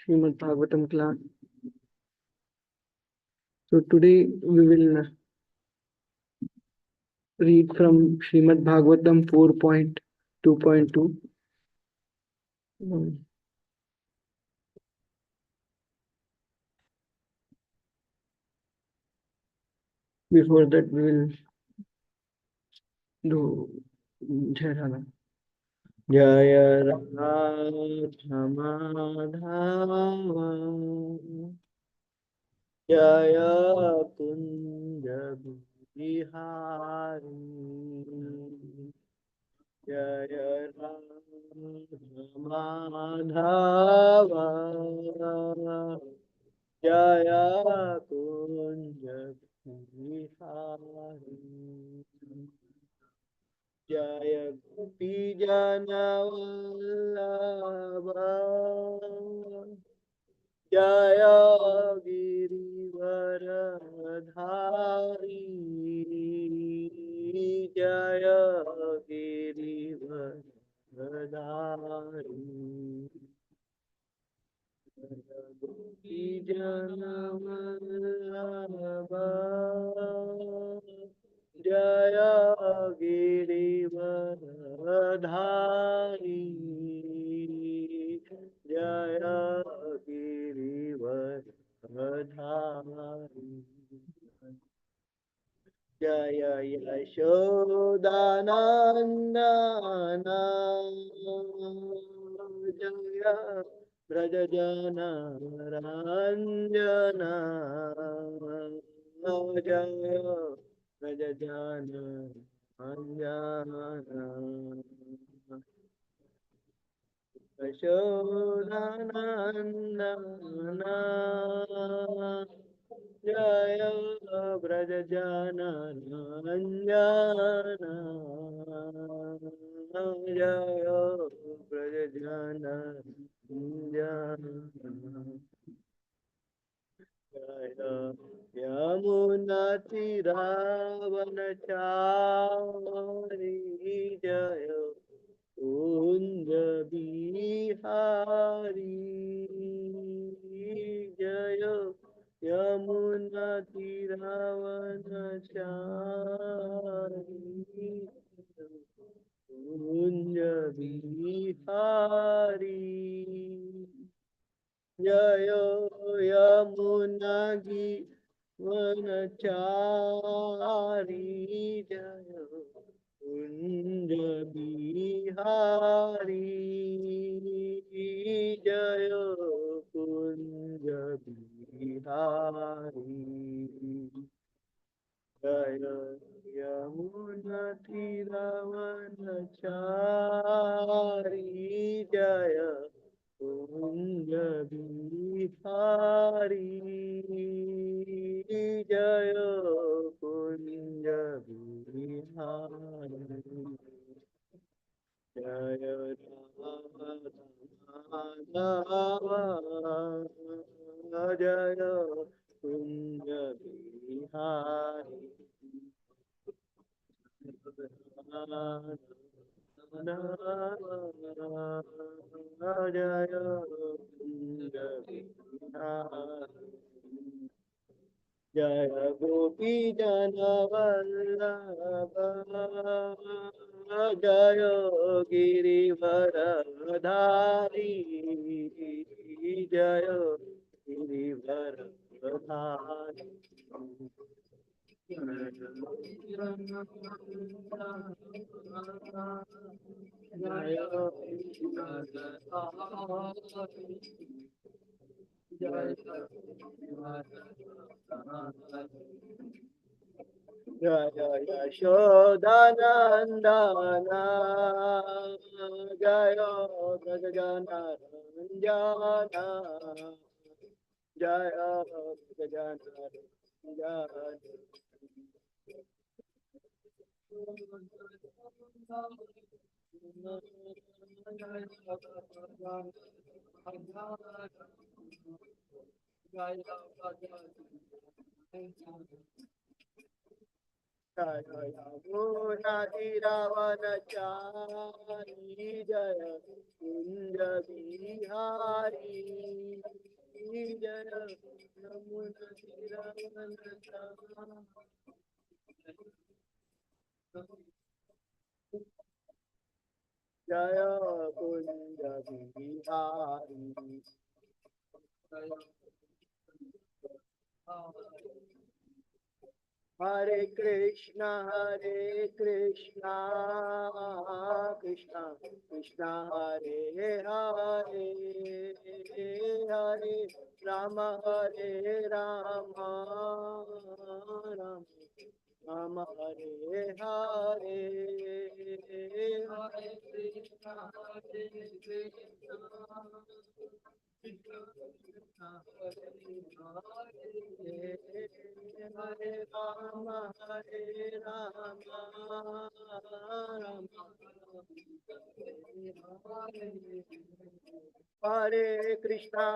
Srimad Bhagavatam class. So today we will read from Srimad Bhagavatam 4.2.2. Before that we will do Jai Radha. Jaya Radha Madhava Jaya Kunja Bihari Jaya Radha Madhava Jaya Kunja Bihari Jaya Gopi Jana Vallabha Jaya Girivaradhari Jaya Girivaradhari Jaya Gopi Jana Vallabha Jaya Girivaradhari Jaya Girivaradhari Jaya Yashodanandana Jaya Brajajana Ranjana Jaya Brajajana Ranjana Yashodanandana Jaya Brajajana Ranjana Jaya Brajajana Ranjana Jaya Yamuna Tiravanachari Jaya Kunja Bihari Jaya Yamuna Tiravanachari Kunja Bihari Jaya Yamuna Vanachari Jaya Kunja Bihari Jaya Kunja Bihari Jaya Yamuna Tiravanachari Jaya Kunja Bihari Jaya Kunja Bihari Jaya Radha Jaya Kunja Bihari Jaya Kunja Bihari Jaya Gopi Jana Vallabha Jaya Girivaradhari Jaya Girivaradhari Jaya Jaya Yashodanandana Jaya Brajajana Ranjana Jaya Brajajana Ranjana Jaya Yamuna Tiravanachari Jaya Kunja Bihari Yamuna तीरावनता जय कुंज बिहारी हरे कृष्णा कृष्णा कृष्णा हरे हरे हरे राम राम राम हरे हरे हरे कृष्णा हरे राम राम हरे कृष्णा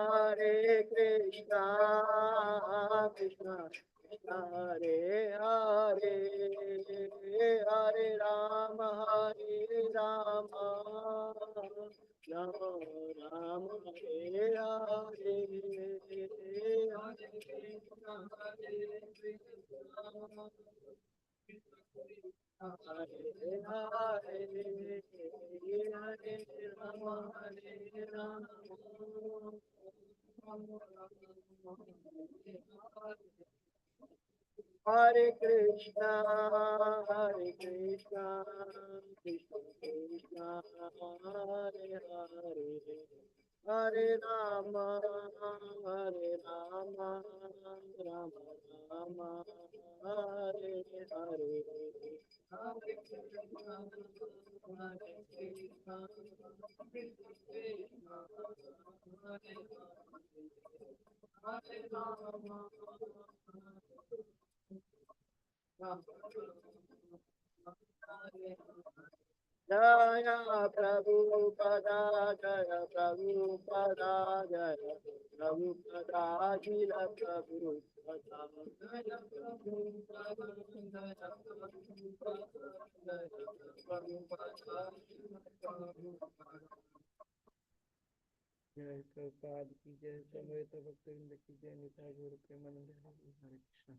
कृष्णा कृष्णा हरे हरे हरे राम राम राम हरे हरे हरे कृष्णा हरे हरे हरे राम हरे कृष्णा कृष्ण कृष्ण हरे हरे हरे राम राम राम हरे हरे हरे कृष्णा हरे कृष्णा कृष्ण हरे राम जय प्रभु पदा जय प्रभु पदा जय प्रभु पदा शील प्रभु पदा जय प्रभु पदा जय प्रभु पदा जय प्रभु पदा शील प्रभु पदा जय प्रभुपाद की जय समवेत भक्तवृंद की जय निताई गौर प्रेमानंद हरे Krishna.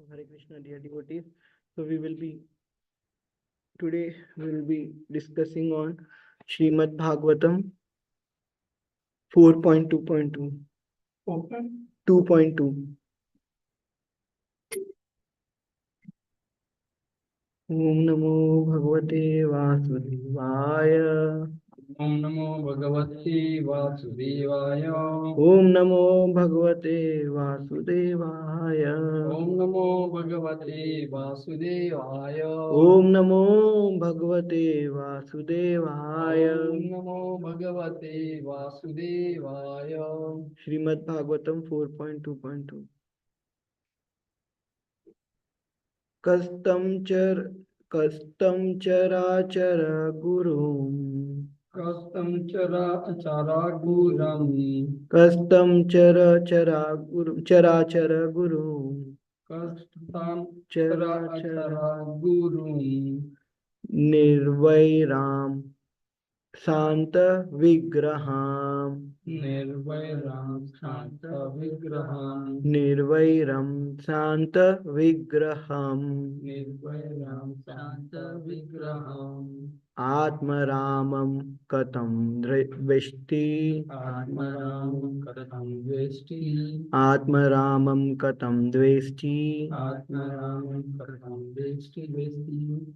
Hare Krishna, dear devotees. So today we will be discussing on Srimad Bhagavatam 4.2.2. 2.2. Om Namo Bhagavate Vasudevaya. ओम नमो भगवते वासुदेवाय। Om Namo Bhagavate Vasudevaya. ओम नमो भगवते वासुदेवाय। Om Namo Bhagavate Vasudevaya. ओम नमो भगवते वासुदेवाय। Srimad Bhagavatam 4.2.2. कस्तं चराचर गुरुं कस्तं चरा गुरं। कस्तं चराचर गुरुं कस्तं चराचर गुरुं। निर्वैरां शांत विग्रहां निर्वैरं शांत विग्रहं। निर्वैरं शांत विग्रहं निर्वैरं शांत विग्रहम्। आत्मरामं कथं वेष्टि आत्मरामं कथं द्वेष्टि। आत्मरामं कथं द्वेष्टि आत्मरामं कथं द्वेष्टि।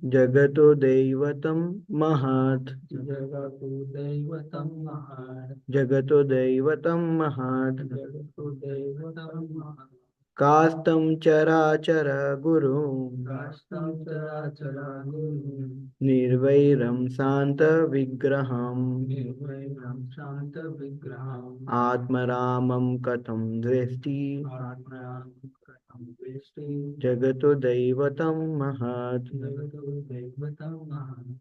जगतो दैवतं महत् जगतो दैवतं महत्। जगतो दैवतं महत् जगतो दैवतं महत्। कास्तं चराचर गुरुं काष्ठं चराचर गुरुं। निर्वैरं शांत विग्रहम् निर्वैरं शांत विग्रहम्। आत्मरामं कथं द्वेष्टि आत्मरामं कथं द्वेष्टि। जगतो दैवतं महत्। जगतो दैवतं महत्।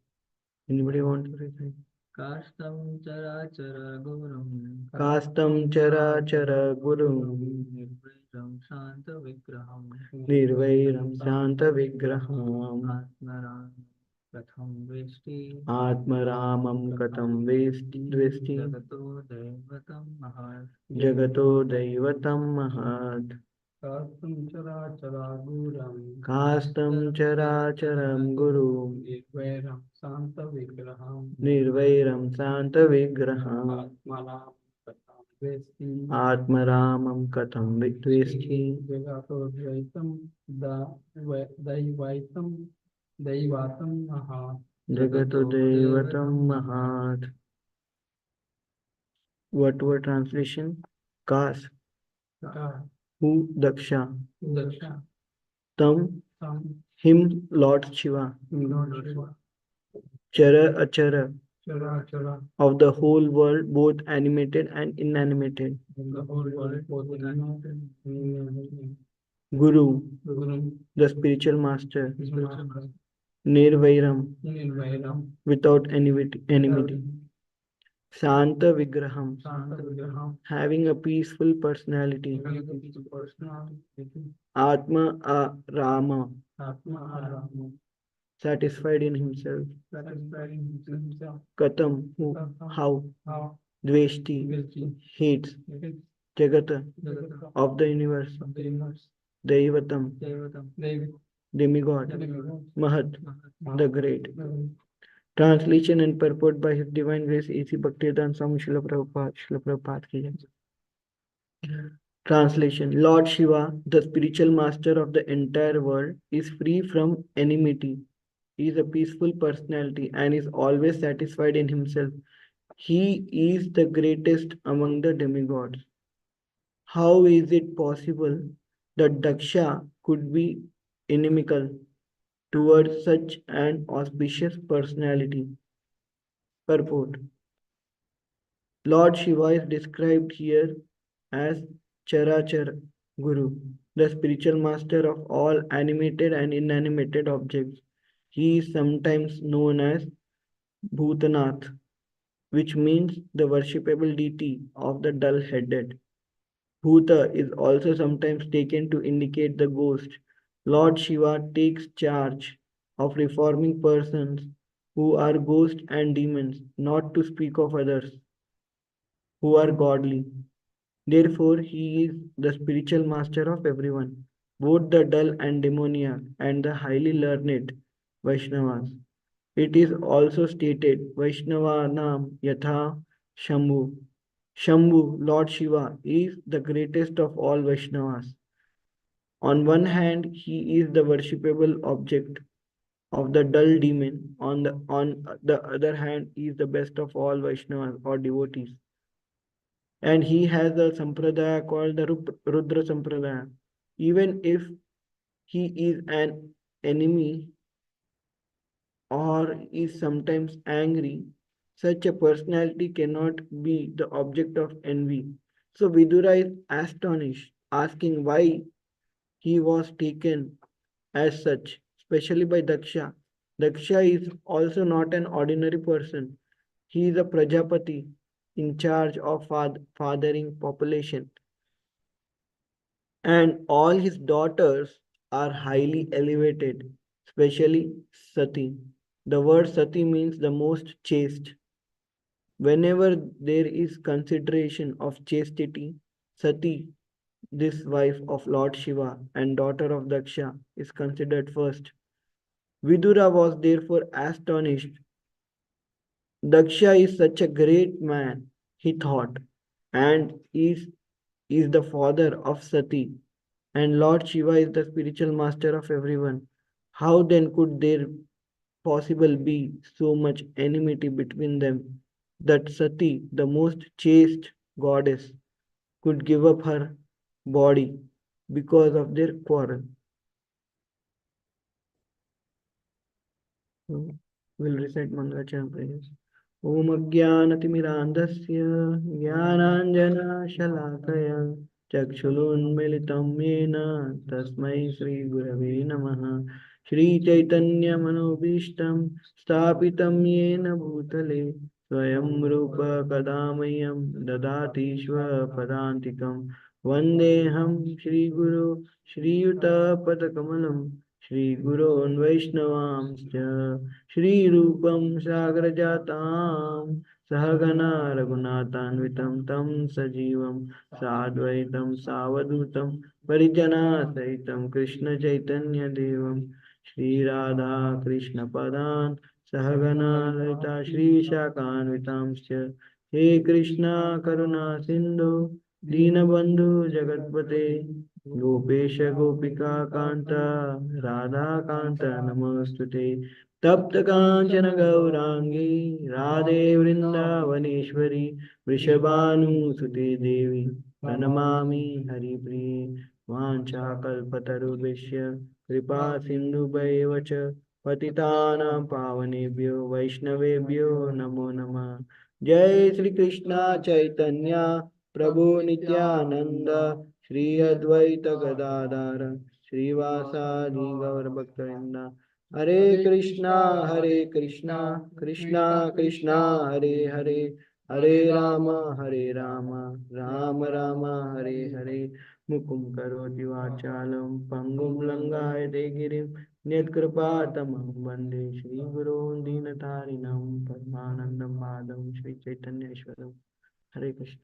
Anybody want to recite? काष्ठं चराचर गुरुं। कास्तं चराचर गुरुं शान्तविग्रहम् निर्वैरं शान्तविग्रहम् आत्मराम कथं वेष्टि आत्मरामं कथं वेष्टि जगतो दैवतं महत् जगतो दैवतं महत् कास्तं चराचरागुरं कास्तं चराचरं गुरुं निर्वैरं शान्तविग्रहं निर्वैरं शान्तविग्रहम् आत्मनां कथं वेष्टि आत्मरामं कथं विद्वेष्टि जगतो द्वैतं दैवैतं दैवातं महत् जगतो दैवतं महत्. What were translation? Kas, who, Daksha, Daksha, Tam, Tam, him, Lord Shiva, Lord Shiva, Chara, Achara, Chara Chara, of the whole world, both animated and inanimated. in the whole world, both animated and inanimate. Guru, Guru, the spiritual master. Master, Nirvairam, Nirvairam, without enmity. Shanta Vigraham, Shanta Vigraham, having a peaceful personality. having a peaceful personality, Atma Rama, Atma Arama, satisfied in himself. satisfying himself, Katam, who, how. how, Dveshti, Vilti, hates. Vilti, Jagata, Jagata, of the universe. of the universe, Daivatam, Devatam, Devi, demigod. Demigod, Mahat, Mahat, the great. Devi, Translation and purport by His Divine Grace A.C. Bhaktivedanta Swami Srila Prabhupada. Srila Prabhupada ki jai. Translation. Lord Shiva, the spiritual master of the entire world, is free from enmity. He is a peaceful personality and is always satisfied in himself. He is the greatest among the demigods. How is it possible that Daksha could be inimical towards such an auspicious personality? Purport. Lord Shiva is described here as Charachar Guru, the spiritual master of all animated and inanimated objects. He is sometimes known as Bhutanath, which means the worshipable deity of the dull-headed. Bhuta is also sometimes taken to indicate the ghost. Lord Shiva takes charge of reforming persons who are ghosts and demons, not to speak of others who are godly. Therefore, he is the spiritual master of everyone, both the dull and demoniac and the highly learned Vaishnavas. It is also stated Vaishnavanam Yatha Shambhu. Shambhu, Lord Shiva, is the greatest of all Vaishnavas. On one hand, he is the worshipable object of the dull demon. On the other hand, he is the best of all Vaishnavas or devotees. And he has a sampradaya called the Rudra Sampradaya. Even if he is an enemy or is sometimes angry, such a personality cannot be the object of envy. So Vidura is astonished, asking why he was taken as such, especially by Daksha. Daksha is also not an ordinary person. He is a Prajapati in charge of fathering population, and all his daughters are highly elevated, especially Sati. The word Sati means the most chaste. Whenever there is consideration of chastity, Sati, this wife of Lord Shiva and daughter of Daksha, is considered first. Vidura was therefore astonished. Daksha is such a great man, he thought, and is the father of Sati, and Lord Shiva is the spiritual master of everyone. How then could there possible be so much enmity between them that Sati, the most chaste goddess, could give up her body because of their quarrel? We'll recite Mangalacharna prayers. ॐ अज्ञानतिमिरान्धस्य ज्ञानाञ्जनशलाकया चक्षुरुन्मिलितं येन तस्मै श्रीगुरवे नमः श्रीचैतन्यमनोभीष्टं स्थापितं येन भूतले स्वयं रूप कदा मह्यं ददाति स्वपदान्तिकं वन्देऽहं श्रीगुरो श्रीयुतपदकमलं श्रीगुरोन् वैष्णवांश्च श्रीरूपं सागरजातां सहगणा रघुनाथान्वितं तं सजीवं साद्वैतं सावधूतं परिजनासहितं कृष्णचैतन्यदेवं श्रीराधा कृष्णपदान् सहगणा ललिता श्रीशाखान्वितांश्च हे कृष्णा करुणा सिन्धु दीनबन्धु जगत्पते गोपेश गोपिका कान्त राधाकान्त नमोऽस्तुते तप्त काञ्चन गौराङ्गी राधे वृन्दावनेश्वरी वृषभानुसुते देवी प्रणमामि हरिप्रिये वाञ्छाकल्पतरुभ्यश्च कृपा सिन्धुभ्येव च पतितानां पावनेभ्यो वैष्णवेभ्यो नमो नमः। जय श्री कृष्णा चैतन्य प्रभु नित्यानंद श्री अद्वैत गदाधर श्रीवासादि गौर भक्तवृंद हरे कृष्णा कृष्णा कृष्णा कृष्णा हरे हरे हरे राम राम राम हरे हरे मुकुं करोति वाचालं पंगुं लंघायते गिरिं यत्कृपातमं वन्दे श्रीगुरून् दीनतारिणं परमानन्दं माधवं श्रीचैतन्येश्वरम् हरे Krishna.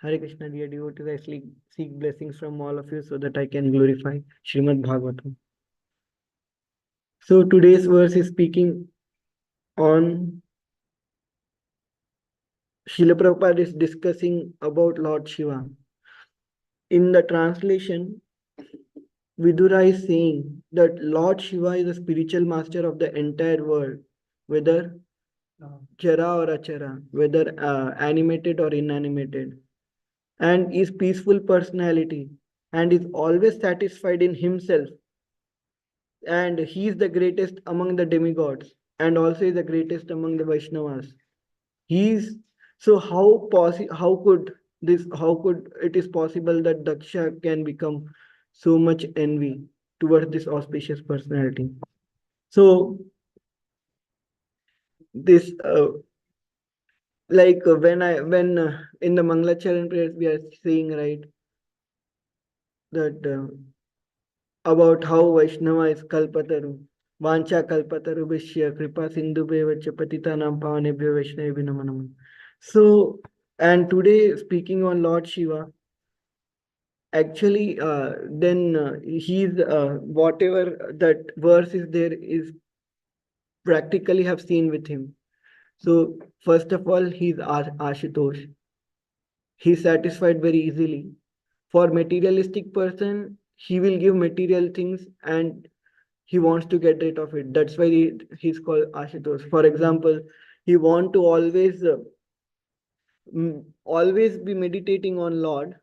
Hare Krishna, dear devotees, I seek blessings from all of you so that I can glorify Srimad Bhagavatam. So today's verse is speaking on Srila Prabhupada is discussing about Lord Shiva. In the translation, Vidura is saying that Lord Shiva is the spiritual master of the entire world, whether chara or achara, whether animated or inanimated, and is peaceful personality and is always satisfied in himself, and he is the greatest among the demigods and also is the greatest among the Vaishnavas. He is so how could it is possible that Daksha can become so much envy towards this auspicious personality? So this when in the Mangalacharan prayers we are saying, right, that about how Vaishnava is Kalpataru. Vancha Kalpataru Vishya Kripa Sindhu Bevacha Patitanam Pavanebhyo Vaishnavibhi Namo Namo. So, and today speaking on Lord Shiva, actually, then he's whatever that verse is there is practically have seen with him. So, first of all, he's Ashutosh. He's satisfied very easily. For materialistic person, he will give material things and he wants to get rid of it. That's why he's called Ashutosh. For example, he want to always be meditating on Lord,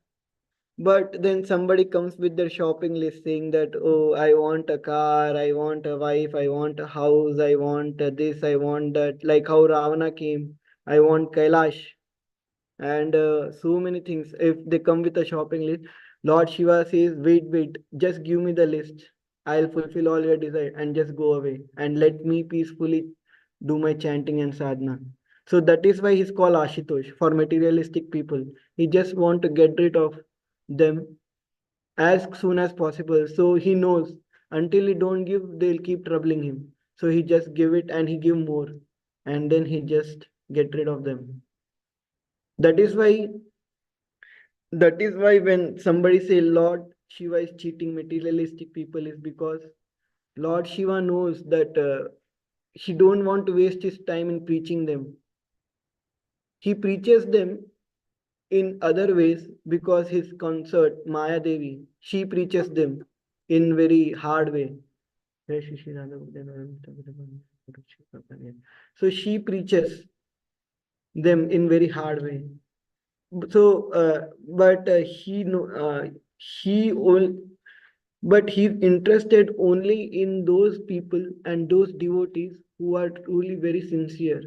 but then somebody comes with their shopping list saying that, oh, I want a car, I want a wife, I want a house, I want this, I want that. Like how Ravana came, I want Kailash and so many things. If they come with a shopping list, Lord Shiva says, wait, just give me the list. I'll fulfill all your desire and just go away and let me peacefully do my chanting and sadhana. So that is why he's called Ashitosh for materialistic people. He just want to get rid of them as soon as possible. So he knows until he don't give, they'll keep troubling him. So he just give it and he give more, and then he just get rid of them. That is why when somebody say Lord Shiva is cheating materialistic people is because Lord Shiva knows that he don't want to waste his time in preaching them. He preaches them in other ways because his consort Maya Devi, she preaches them in very hard way. So she preaches them in very hard way. So, but he know he all, but he's interested only in those people and those devotees who are truly very sincere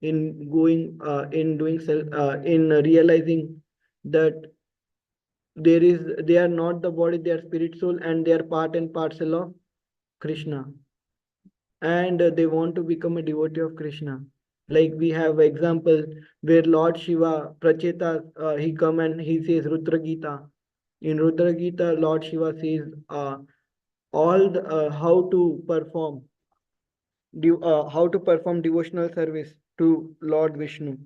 in going in doing self in realizing that they are not the body, they are spirit soul and they are part and parcel of Krishna, and they want to become a devotee of Krishna. Like we have example where Lord Shiva, Pracheta, he come and he says Rudra Gita. In Rudra Gita, Lord Shiva says all the, how to perform devotional service to Lord Vishnu.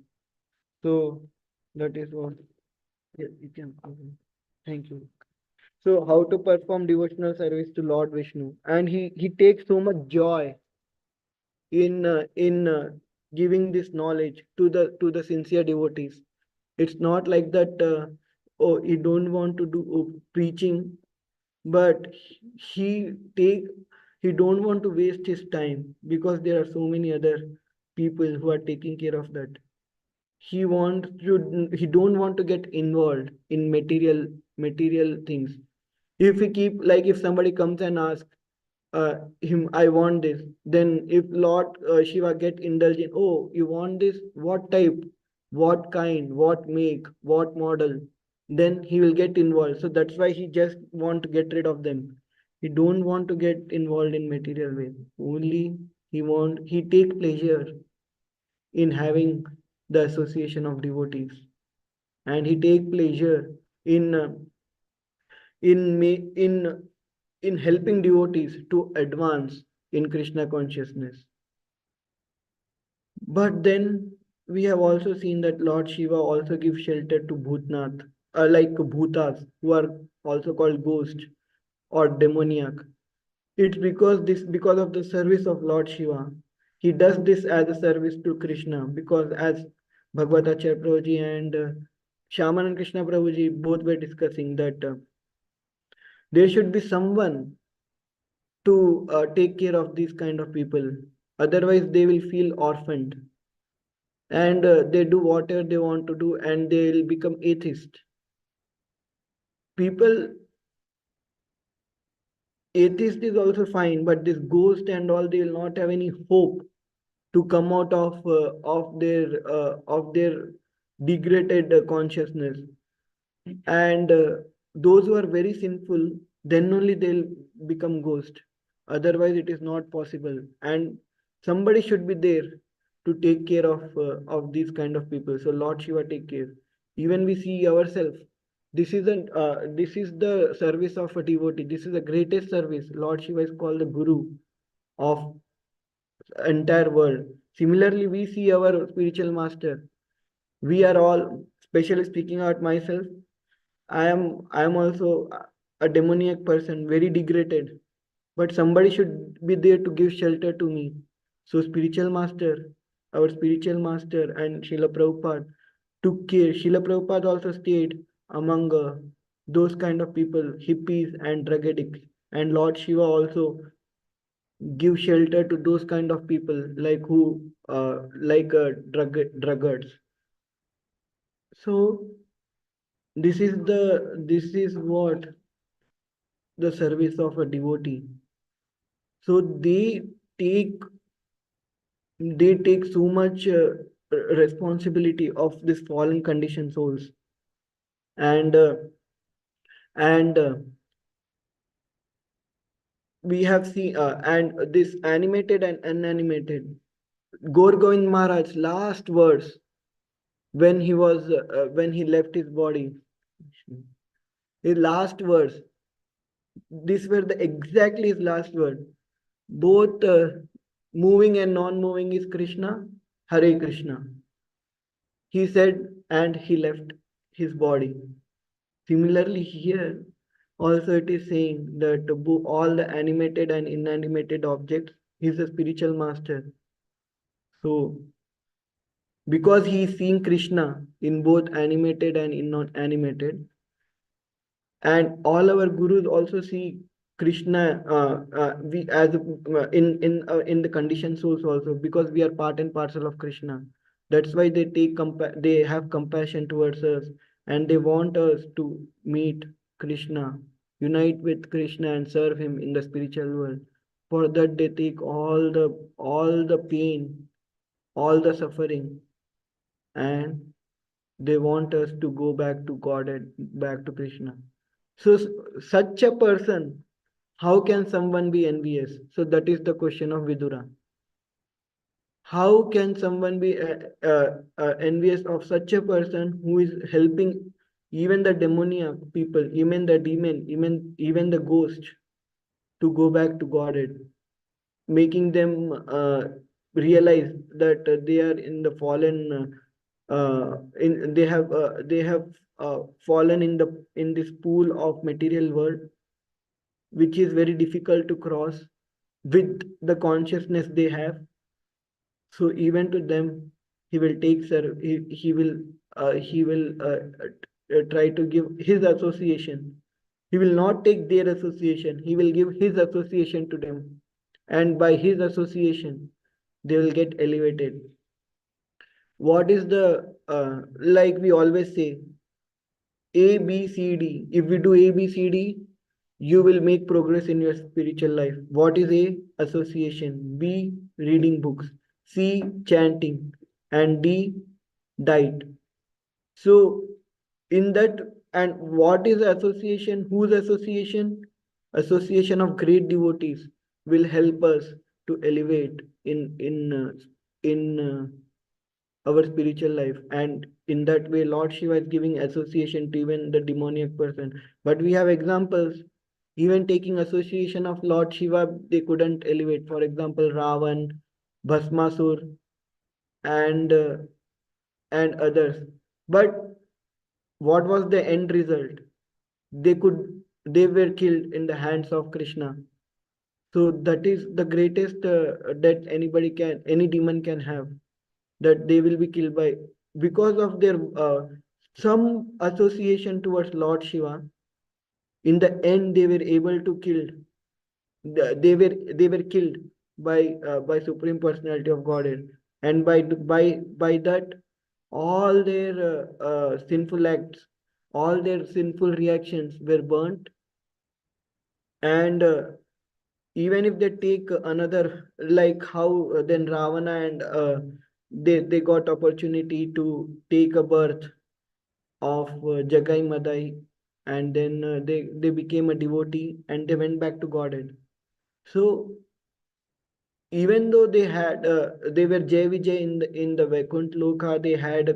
So that is what. Yeah, you can. Thank you. So how to perform devotional service to Lord Vishnu, and he takes so much joy in giving this knowledge to the sincere devotees. It's not like that. Oh, he don't want to do preaching, but he take he don't want to waste his time because there are so many other people who are taking care of that. He don't want to get involved in material things. If we keep, like, if somebody comes and asks him, I want this, then if Lord Shiva get indulgent, oh, you want this, what type, what kind, what make, what model, then he will get involved. So that's why he just want to get rid of them. He don't want to get involved in material way. Only he take pleasure in having the association of devotees, and he take pleasure in in in helping devotees to advance in Krishna consciousness. But then we have also seen that Lord Shiva also gives shelter to Bhutnath, like Bhutas, who are also called ghosts or demoniac. It's because of the service of Lord Shiva. He does this as a service to Krishna, because as Bhagavata Prabhuji and Shaman and Krishna Prabhuji both were discussing that there should be someone to take care of these kind of people. Otherwise, they will feel orphaned, and they do whatever they want to do, and they will become atheist. People, atheist is also fine, but this ghost and all, they will not have any hope to come out of their degraded consciousness. And those who are very sinful, then only they'll become ghost. Otherwise it is not possible, and somebody should be there to take care of these kind of people. So Lord Shiva take care. Even we see ourselves, this is the service of a devotee. This is the greatest service. Lord Shiva is called the guru of entire world. Similarly, we see our spiritual master. We are all, especially speaking about myself, I am also a demoniac person, very degraded. But somebody should be there to give shelter to me. So our spiritual master and Srila Prabhupada took care. Srila Prabhupada also stayed among those kind of people, hippies and drug addicts. And Lord Shiva also give shelter to those kind of people, like who like druggards. So this is what the service of a devotee. So take they take so much responsibility of this fallen conditioned souls, and we have seen and this animated and unanimated. Gaur Govind Maharaj's last words when he left his body, his last words, these were the exactly his last word. Both moving and non-moving is Krishna, Hare Krishna. He said, and he left his body. Similarly, here also it is saying that all the animated and inanimated objects, he is a spiritual master. So, because he is seeing Krishna in both animated and inanimated, and all our gurus also see Krishna, we as in the conditioned souls also, because we are part and parcel of Krishna. That's why they have compassion towards us, and they want us to meet Krishna, unite with Krishna, and serve him in the spiritual world. For that, they take all the pain, all the suffering, and they want us to go back to God and back to Krishna. So, such a person, how can someone be envious? So, that is the question of Vidura. How can someone be envious of such a person who is helping even the demoniac people, even the demon, even the ghost to go back to Godhead, making them realize that they are in the fallen, in they have fallen in this pool of material world, which is very difficult to cross with the consciousness they have. So even to them, he will take he will try to give his association. He will not take their association. He will give his association to them, and by his association, they will get elevated. What is the like we always say, A, B, C, D. If we do A, B, C, D, you will make progress in your spiritual life. What is A? Association. B, reading books. C, chanting. And D, diet. So, in that, and what is association? Whose association? Association of great devotees will help us to elevate in our spiritual life, and in that way Lord Shiva is giving association to even the demoniac person. But we have examples, even taking association of Lord Shiva, they couldn't elevate. For example, Ravan, Bhasmasur, and and others. But what was the end result? They were killed in the hands of Krishna. So that is the greatest that any demon can have, that they will be killed by, because of their some association towards Lord Shiva. In the end, they were able to kill. They were killed by Supreme Personality of Godhead, and by that, all their sinful acts, all their sinful reactions were burnt, and even if they take another, like how then Ravana and they got opportunity to take a birth of Jagai Madai, and then they became a devotee and they went back to Godhead. So even though they were Jai Vijay in the Vaikunt Loka, they had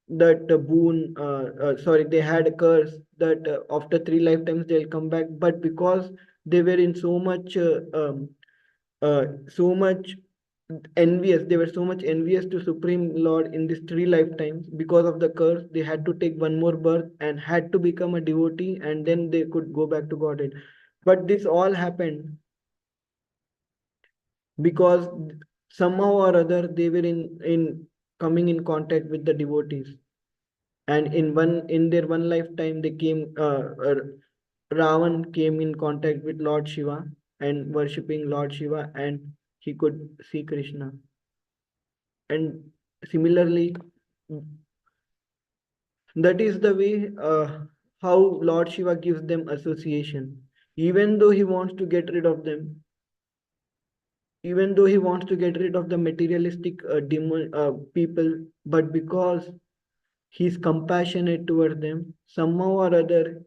that boon, sorry, they had a curse that after 3 lifetimes they'll come back. But because they were in so much envious, they were so much envious to Supreme Lord in these 3 lifetimes, because of the curse they had to take one more birth and had to become a devotee, and then they could go back to Godhead. But this all happened because somehow or other they were in coming in contact with the devotees, and in their one lifetime they came Ravan came in contact with Lord Shiva and worshipping Lord Shiva, and he could see Krishna. And similarly, that is the way how Lord Shiva gives them association, even though he wants to get rid of them, even though he wants to get rid of the materialistic demon people. But because he's compassionate toward them, somehow or other,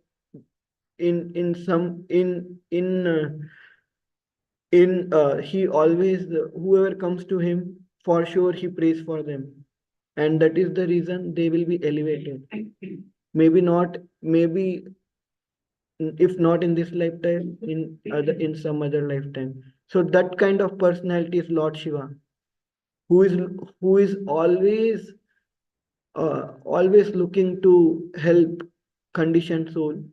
in some in he always, whoever comes to him, for sure he prays for them, and that is the reason they will be elevated. Maybe not, maybe if not in this lifetime, in some other lifetime. So that kind of personality is Lord Shiva, who is always always looking to help conditioned soul.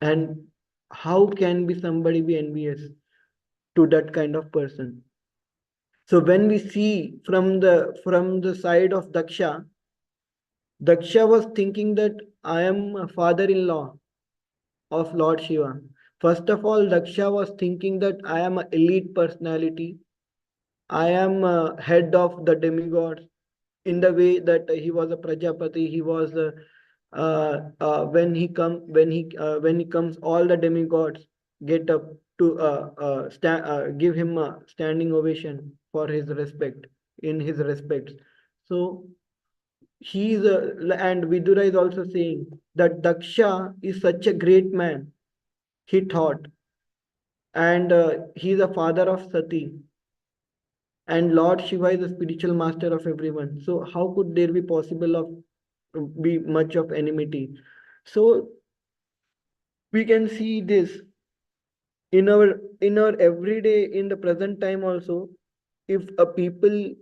And how can be somebody be envious to that kind of person? So when we see from the side of Daksha was thinking that I am a father-in-law of Lord Shiva. First of all, Daksha was thinking that I am an elite personality. I am head of the demigods, in the way that he was a Prajapati. He was when he comes, all the demigods get up to give him a standing ovation for his respect, in his respects. So he is and Vidura is also saying that Daksha is such a great man, he thought, and he is a father of Sati. and Lord Shiva is the spiritual master of everyone. So how could there be possible of be much of enmity? So we can see this in our everyday in the present time also. If a people,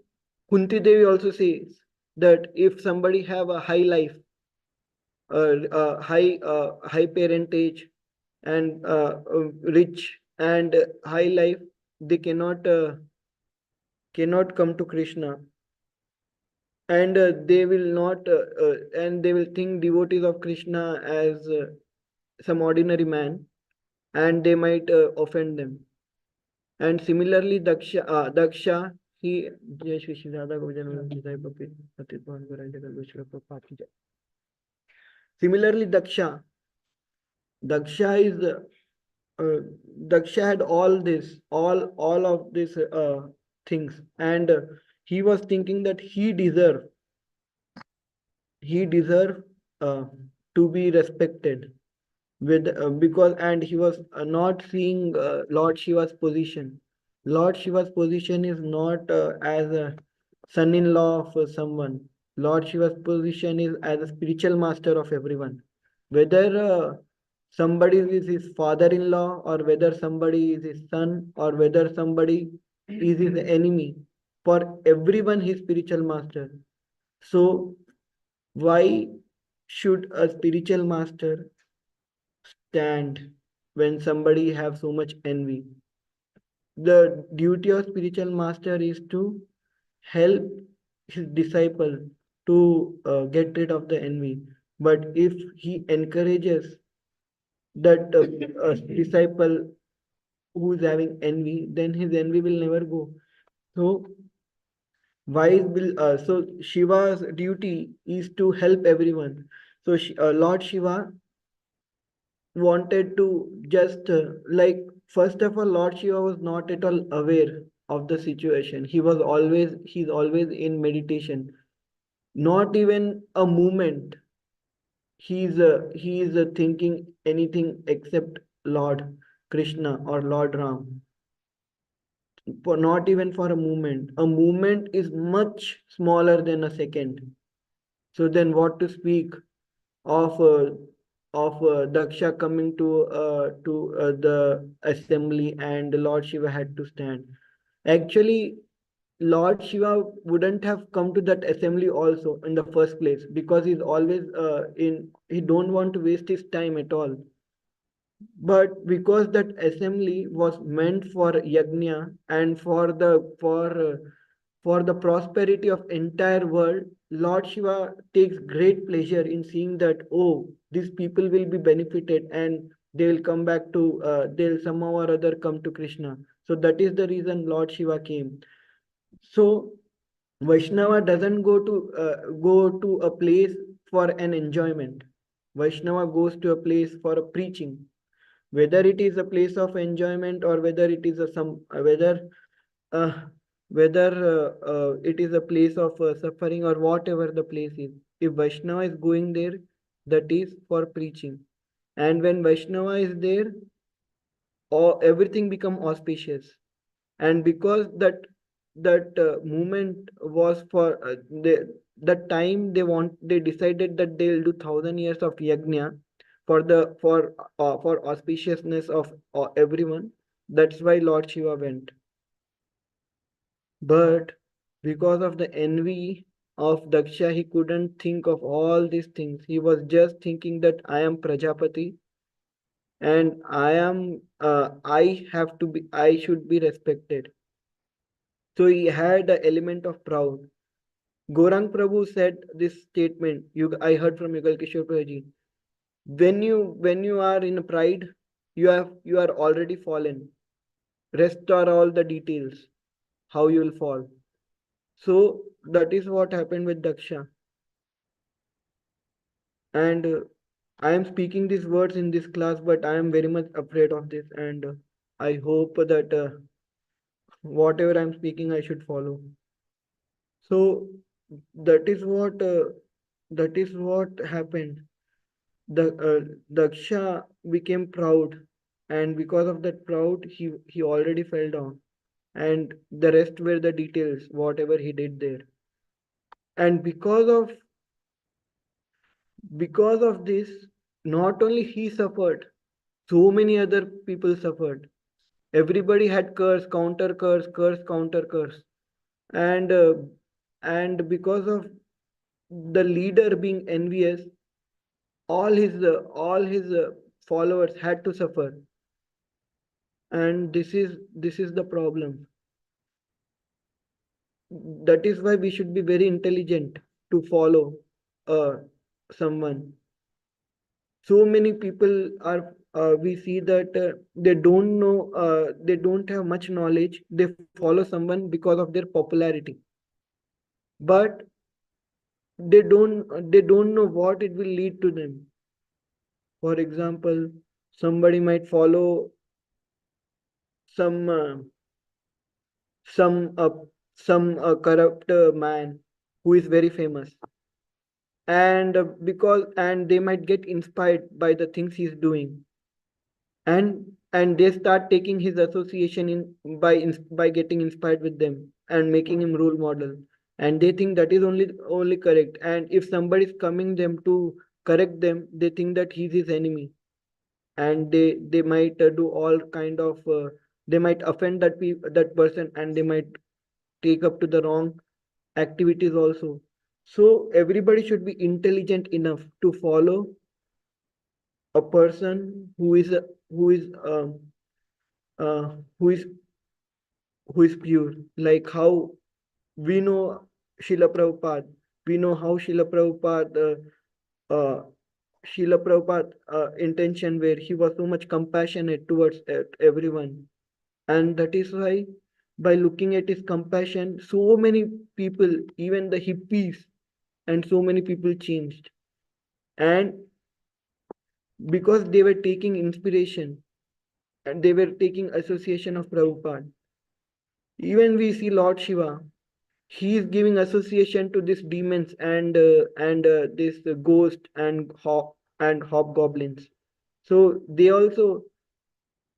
Kunti Devi also says that if somebody have a high life, high parentage, and rich and high life, they cannot come to Krishna, and they will not and they will think devotees of Krishna as some ordinary man, and they might offend them. And similarly, Daksha, he Jai Shri Shri Radha Govinda Jai Papi Patit Pavan Garai Jagat Vishnu Prabhupada ki Jai. Similarly, Daksha is Daksha had all of these things, and he was thinking that he deserve uh, to be respected with because, and he was not seeing Lord Shiva's position. Lord Shiva's position is not as a son-in-law of someone. Lord Shiva's position is as a spiritual master of everyone. Whether somebody is his father-in-law, or whether somebody is his son, or whether somebody is his enemy, for everyone he is spiritual master. So why should a spiritual master stand when somebody have so much envy? The duty of spiritual master is to help his disciple to get rid of the envy. But if he encourages that disciple who is having envy, then his envy will never go. So why will so Shiva's duty is to help everyone. So Lord Shiva wanted to just first of all, Lord Shiva was not at all aware of the situation. He's always in meditation. Not even a moment he is thinking anything except Lord Krishna or Lord Ram. For not even for a moment. A moment is much smaller than a second. So then what to speak of Daksha coming to the assembly, and Lord Shiva had to stand. Actually, Lord Shiva wouldn't have come to that assembly also in the first place, because he's always he don't want to waste his time at all. But because that assembly was meant for yajna and for the prosperity of entire world, Lord Shiva takes great pleasure in seeing that, oh, these people will be benefited, and they'll come back to they'll somehow or other come to Krishna. So that is the reason Lord Shiva came. So Vaishnava doesn't go to a place for an enjoyment. Vaishnava goes to a place for a preaching, whether it is a place of enjoyment, or whether it is a some uh, whether it is a place of suffering, or whatever the place is. If Vaishnava is going there, that is for preaching. And when Vaishnava is there, everything become auspicious. And because that movement was for that time, they decided that they'll do 1,000 years of yajna for auspiciousness of everyone. That's why Lord Shiva went. But because of the envy of Daksha, he couldn't think of all these things. He was just thinking that I am Prajapati, and I should be respected. So he had an element of proud. Gorang Prabhu said this statement. I heard from Yugal Kishore Prabhuji. When you are in pride, you are already fallen. Rest are all the details, how you will fall. So that is what happened with Daksha. And I am speaking these words in this class, but I am very much afraid of this, and I hope that whatever I am speaking, I should follow. So that is what happened. Daksha became proud, and because of that proud, he already fell down. and the rest were the details, whatever he did there. And because of this, not only he suffered, so many other people suffered. Everybody had curse, counter curse, curse, counter curse. And because of the leader being envious, all his followers had to suffer. And this is the problem. That is why we should be very intelligent to follow uh, someone. So many people are, we see that they don't know, they don't have much knowledge, they follow someone because of their popularity, but they don't know what it will lead to them. For example, somebody might follow some uh, some uh, some corrupt man who is very famous, and because they might get inspired by the things he's doing, and they start taking his association by getting inspired with them and making him role model, and they think that is only correct, and if somebody is coming them to correct them, they think that he's his enemy, and they might do all kind of they might offend that person, and they might take up to the wrong activities also. So everybody should be intelligent enough to follow a person who is who is pure. Like how we know Srila Prabhupada, we know how uh, Srila Prabhupada intention, where he was so much compassionate towards everyone. And that is why, by looking at his compassion, so many people, even the hippies, and so many people changed. And because they were taking inspiration and they were taking association of Prabhupada. Even we see Lord Shiva, he is giving association to these demons and this ghost and hobgoblins. So they also,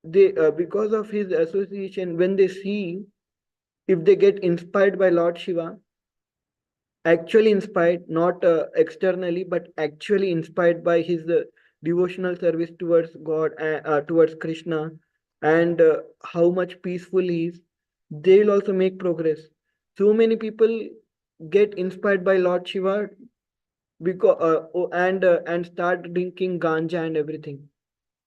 they because of his association, when they see, if they get inspired by Lord Shiva, actually inspired, not externally, but actually inspired by his devotional service towards God, towards Krishna, and how much peaceful he is, they will also make progress. So many people get inspired by Lord Shiva because and start drinking ganja and everything.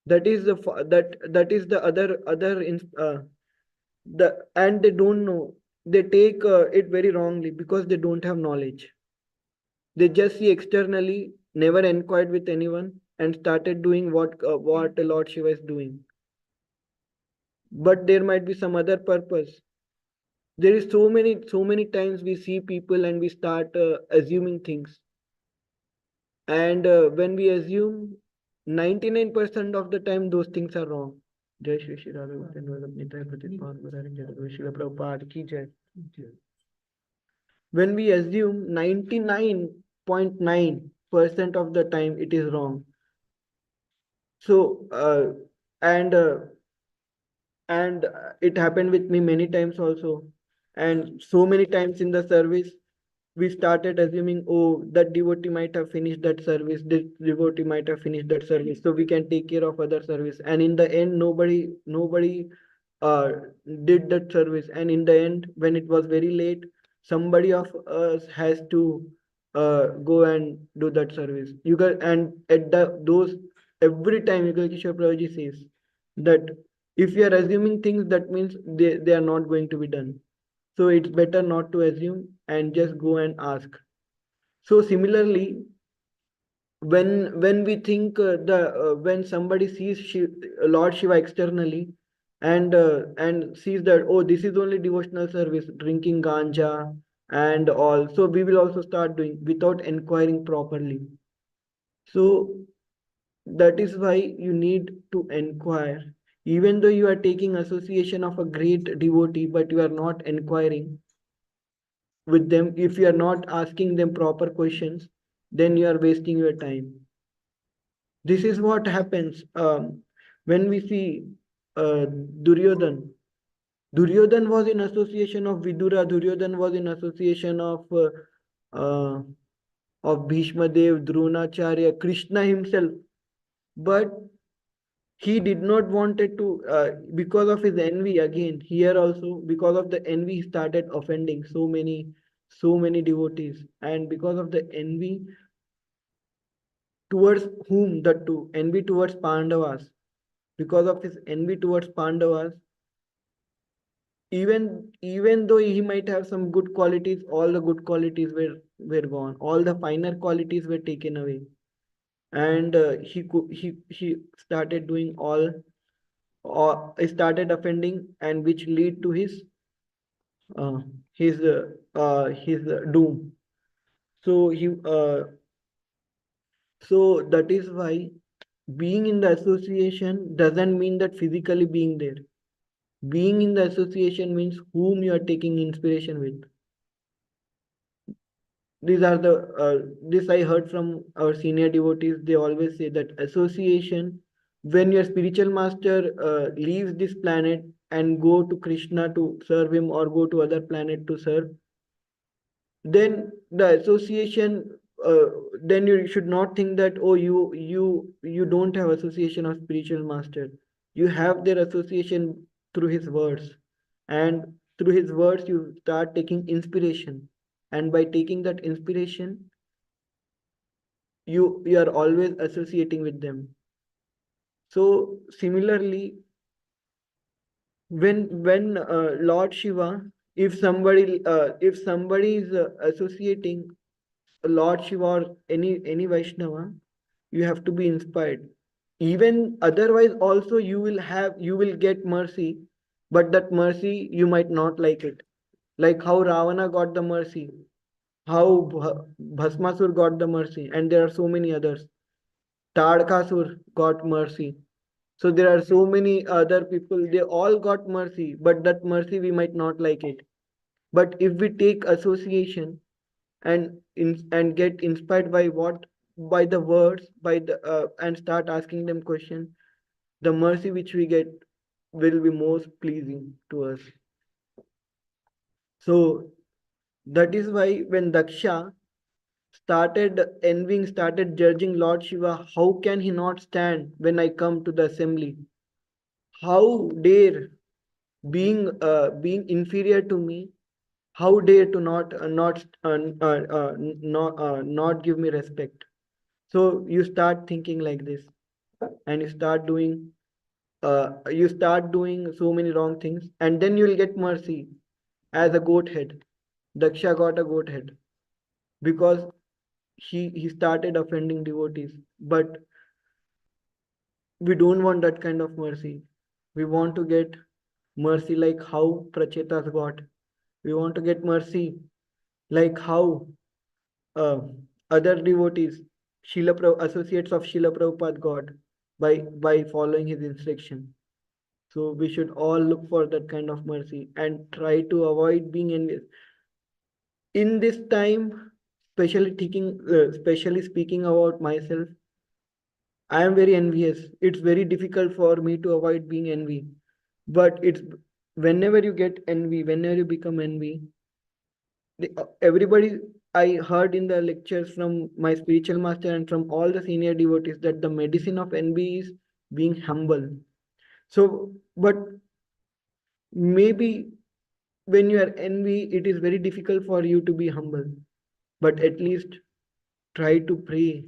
That is that is the the and they don't know. They take it very wrongly because they don't have knowledge. They just see externally, never inquired with anyone, and started doing what the Lord Shiva is doing. But there might be some other purpose. There is so many times we see people and we start assuming things, and when we assume, 99% of the time those things are wrong. Jai Shri Shri Radha Govind Vallabh Nitai Pratit Pawan Murari Jai Srila Prabhupada ki jai. When we assume, 99.9% of the time it is wrong. So and it happened with me many times also, and so many times in the service we started assuming, oh, that devotee might have finished that service, this devotee might have finished that service, so we can take care of other service, and in the end nobody uh, did that service, and in the end, when it was very late, somebody of us has to go and do that service. You got, and at those, every time Yugal Kishore Prabhuji says that if you are assuming things, that means they are not going to be done. So it's better not to assume and just go and ask. So similarly, when we think the when somebody sees Lord Shiva externally, and sees that, oh, this is only devotional service, drinking ganja and all, so we will also start doing without inquiring properly. So that is why you need to inquire. Even though you are taking association of a great devotee, but you are not inquiring with them, if you are not asking them proper questions, then you are wasting your time. This is what happens when we see Duryodhan. Duryodhan was in association of Vidura. Duryodhan was in association uh, of Bhishma Dev, Dronacharya, Krishna himself. But he did not wanted to, because of his envy again. Here also, because of the envy, he started offending so many devotees. And because of the envy, towards whom? That too, envy towards Pandavas. Because of his envy towards Pandavas, even though he might have some good qualities, all the good qualities were gone, all the finer qualities were taken away. And he started doing all, or started offending, and which lead to uh, his doom. So that is why being in the association doesn't mean that physically being there. Being in the association means whom you are taking inspiration with. These are the this I heard from our senior devotees. They always say that association, when your spiritual master leaves this planet and go to Krishna to serve him, or go to other planet to serve, then the association, then you should not think that, oh, you don't have association of spiritual master. You have their association through his words, and through his words you start taking inspiration, and by taking that inspiration, you are always associating with them. So similarly, when Lord Shiva, if somebody is associating Lord Shiva or any Vaishnava, you have to be inspired. Even otherwise also, you will get mercy, but that mercy you might not like it. Like how Ravana got the mercy, how Bhasmasur got the mercy, and there are so many others. Tadkasur got mercy. So there are so many other people, they all got mercy, but that mercy we might not like it. But if we take association and get inspired by by the words, by the and start asking them questions, the mercy which we get will be most pleasing to us. So that is why when Daksha started envying, started judging Lord Shiva, how can he not stand when I come to the assembly? How dare being inferior to me? How dare to not give me respect? So you start thinking like this, and you start doing so many wrong things, and then you'll get mercy as a goat head. Daksha got a goat head because he started offending devotees. But we don't want that kind of mercy. We want to get mercy like how Prachetas got. We want to get mercy like how uh, other devotees, associates of Srila Prabhupada got, by following his instruction. So we should all look for that kind of mercy and try to avoid being envious. In this time, especially speaking about myself, I am very envious. It's very difficult for me to avoid being envy. But it's whenever you get envy, whenever you become envy, everybody, I heard in the lectures from my spiritual master and from all the senior devotees that the medicine of envy is being humble. So, but maybe when you are envy, it is very difficult for you to be humble. But at least try to pray.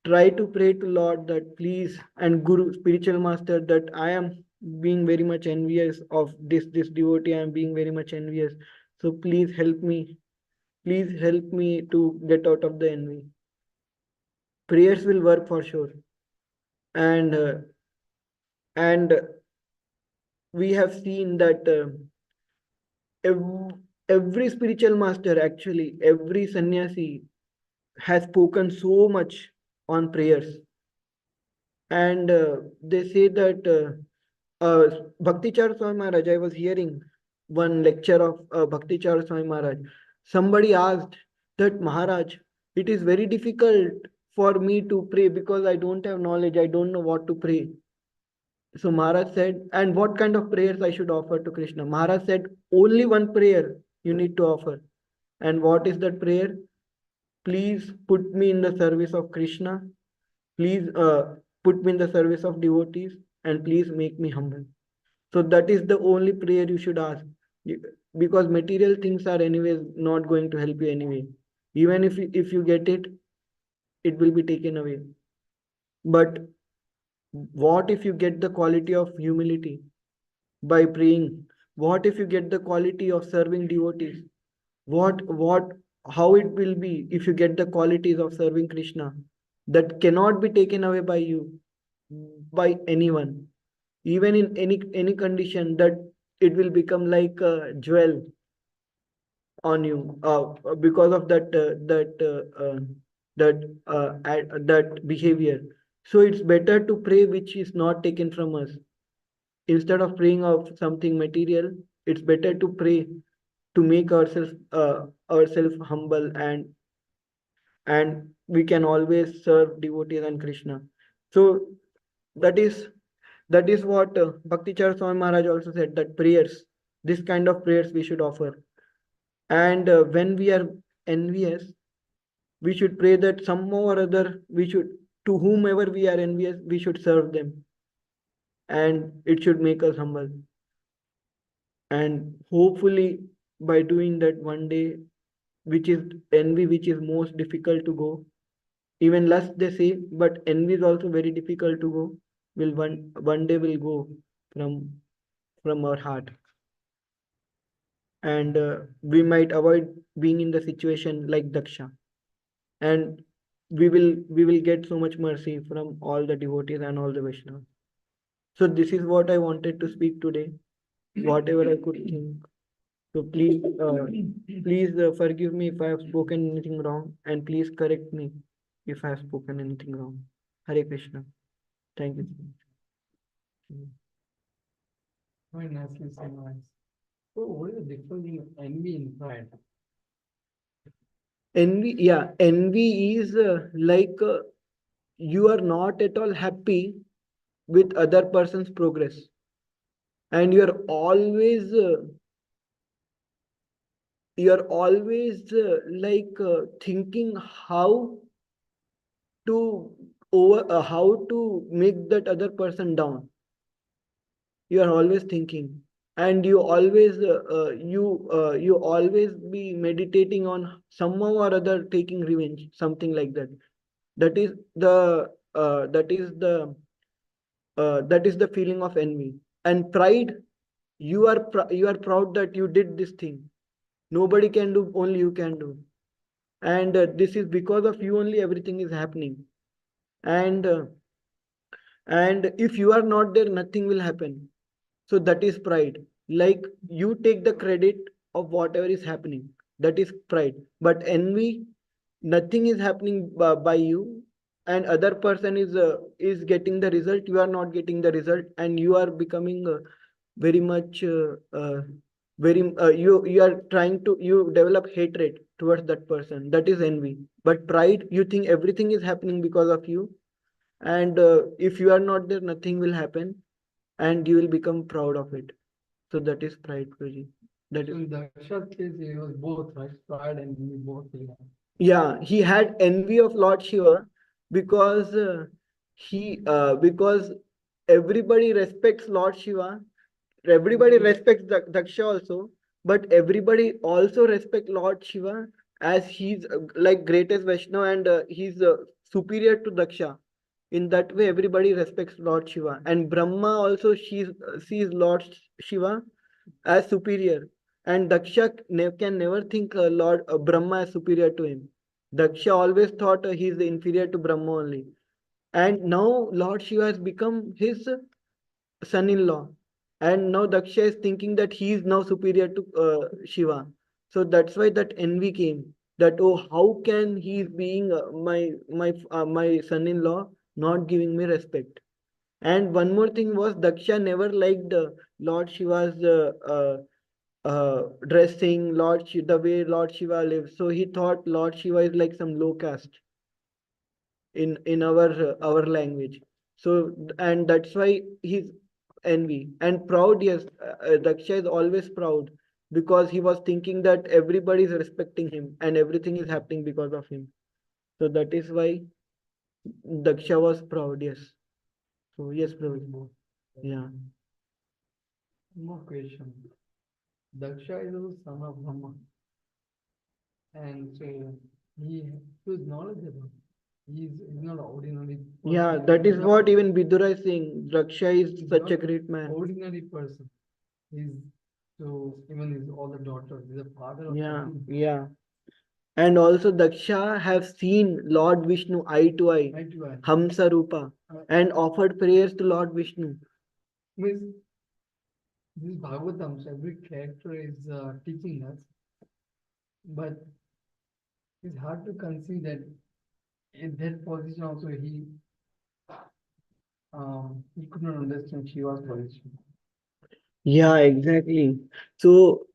Try to pray to Lord that please, and Guru, spiritual master, that I am being very much envious of this devotee. I am being very much envious. So please help me. Please help me to get out of the envy. Prayers will work for sure. And we have seen that every spiritual master, actually every sannyasi, has spoken so much on prayers. And they say that Bhakti Char Swami Maharaj, I was hearing one lecture of Bhakti Char Swami Maharaj. Somebody asked that, Maharaj, it is very difficult for me to pray because I don't have knowledge. I don't know what to pray. So Maharaj said, and what kind of prayers I should offer to Krishna? Maharaj said, only one prayer you need to offer. And what is that prayer? Please put me in the service of Krishna. Please put me in the service of devotees, and please make me humble. So that is the only prayer you should ask. Because material things are anyways not going to help you anyway. Even if you get it, it will be taken away. But what if you get the quality of humility by praying? What if you get the quality of serving devotees? What how it will be if you get the qualities of serving Krishna that cannot be taken away by you, by anyone, even in any condition, that it will become like a jewel on you because of that behavior. So it's better to pray which is not taken from us. Instead of praying of something material, it's better to pray to make ourselves humble, and we can always serve devotees and Krishna. So that is that is what Bhakti Char Swami Maharaj also said, that prayers, this kind of prayers we should offer. And when we are envious, we should pray that somehow or other we should, to whomever we are envious, we should serve them, and it should make us humble. And hopefully by doing that, one day, which is envy, which is most difficult to go, even lust they say, but envy is also very difficult to go, will one day will go from our heart. And we might avoid being in the situation like Daksha, and we will get so much mercy from all the devotees and all the Vaishnavas. So this is what I wanted to speak today, whatever I could think. So please forgive me if I have spoken anything wrong, and please correct me if I have spoken anything wrong. Hare Krishna. Thank you. Very nicely summarized. So what is the difference in envy and pride? Envy, yeah, envy is like you are not at all happy with other person's progress, and you're always like thinking to how to make that other person down. You are always thinking, and you always be meditating on somehow or other taking revenge, something like that. That is the that is the feeling of envy. And pride, you are proud that you did this thing. Nobody can do, only you can do. And this is because of you only everything is happening. And if you are not there, nothing will happen. So that is pride. Like, you take the credit of whatever is happening. That is pride. But envy, nothing is happening by you, and other person is getting the result. You are not getting the result, and you are becoming very much very you are trying to, you develop hatred towards that person. That is envy. But pride, you think everything is happening because of you, and if you are not there, nothing will happen, and you will become proud of it. So that is pride, Guruji. That So is, in Daksha's case, it was both, right? Pride and envy both. yeah, he had envy of Lord Shiva because because everybody respects Lord Shiva. Everybody respects Daksha also, but everybody also respect Lord Shiva, as he's like greatest Vaishnava, and he's superior to Daksha. In that way, everybody respects Lord Shiva, and Brahma also sees Lord Shiva as superior, and Daksha can never think Lord Brahma is superior to him. Daksha always thought he is inferior to Brahma only, and now Lord Shiva has become his son-in-law, and now Daksha is thinking that he is now superior to Shiva. So that's why that envy came. That, oh, how can he, being my son-in-law, not giving me respect? And one more thing was, Daksha never liked Lord Shiva's dressing, the way Lord Shiva lives. So he thought Lord Shiva is like some low caste in our language. So, and that's why envy. And proud, yes, Daksha is always proud because he was thinking that everybody is respecting him and everything is happening because of him. So that is why Daksha was proud, yes. So yes, Praveen. Yeah. More question. Daksha is the son of Brahma, and so he is knowledgeable. He's not ordinary. Yeah, that is what even Vidura is saying. Daksha is He's such not a great man. ordinary person. He's so even his all the daughters. He's a father of Yeah, Sati. yeah. And also Daksha have seen Lord Vishnu eye to eye, Eye to eye. Hamsa Rupa, and offered prayers to Lord Vishnu. Means this Bhagavatam, every character is teaching us, but it's hard to conceive that in that position also he could not understand Shiva's position. Yeah, exactly. So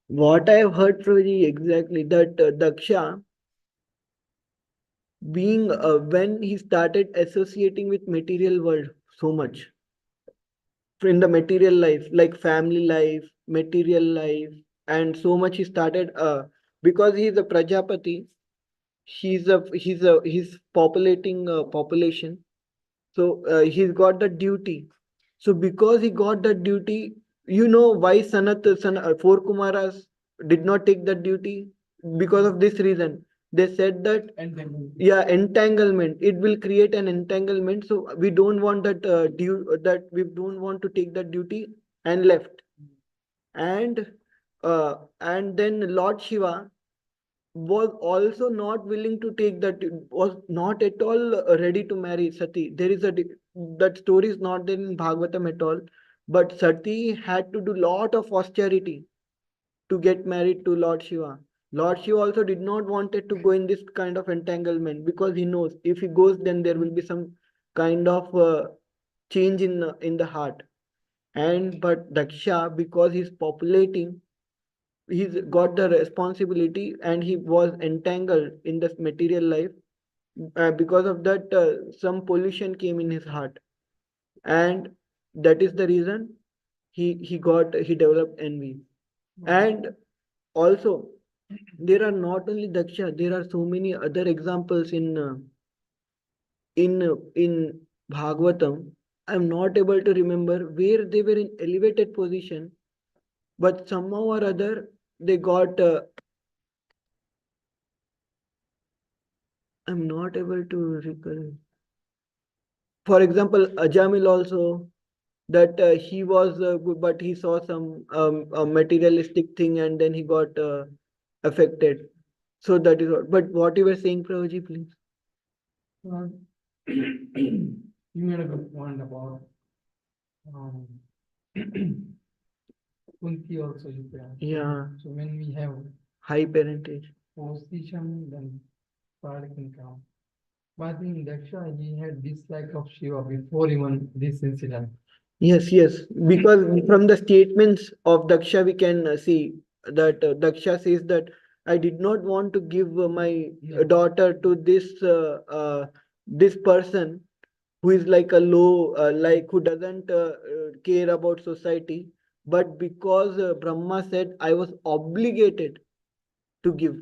what I have heard from you exactly that Daksha being when he started associating with material world so much in the material life like family life, material life, and so much he started because he is a Prajapati, he's populating population. So he's got the duty. So because he got that duty, you know why four Kumaras did not take that duty? Because of this reason. They said that yeah, entanglement. It will create an entanglement. So we don't want that we don't want to take that duty and left. And then Lord Shiva was also not willing to take that, was not at all ready to marry Sati. That story is not there in Bhagavatam at all, but Sati had to do lot of austerity to get married to Lord Shiva. Lord Shiva also did not wanted to go in this kind of entanglement because he knows if he goes, then there will be some kind of change in the heart. And but Daksha, because he's populating, he's got the responsibility and he was entangled in this material life. Because of that, some pollution came in his heart, and that is the reason he developed envy. And also, there are not only Daksha, there are so many other examples in Bhagavatam. I'm not able to remember where they were in elevated position, but somehow or other they got I'm not able to recall. For example, Ajamil also, that he was good, but he saw some a materialistic thing and then he got affected. So that is what. But what you were saying, Prabhuji, please. Uh, you made a good point about um, Kunti also you can. Yeah, So when we have high parentage. position, then pride can come. But I think Daksha, he had dislike of Shiva before even this incident. Yes, yes. Because from the statements of Daksha, we can see that Daksha says that I did not want to give my daughter to this person who is like a low, like who doesn't care about society. But because Brahma said I was obligated to give.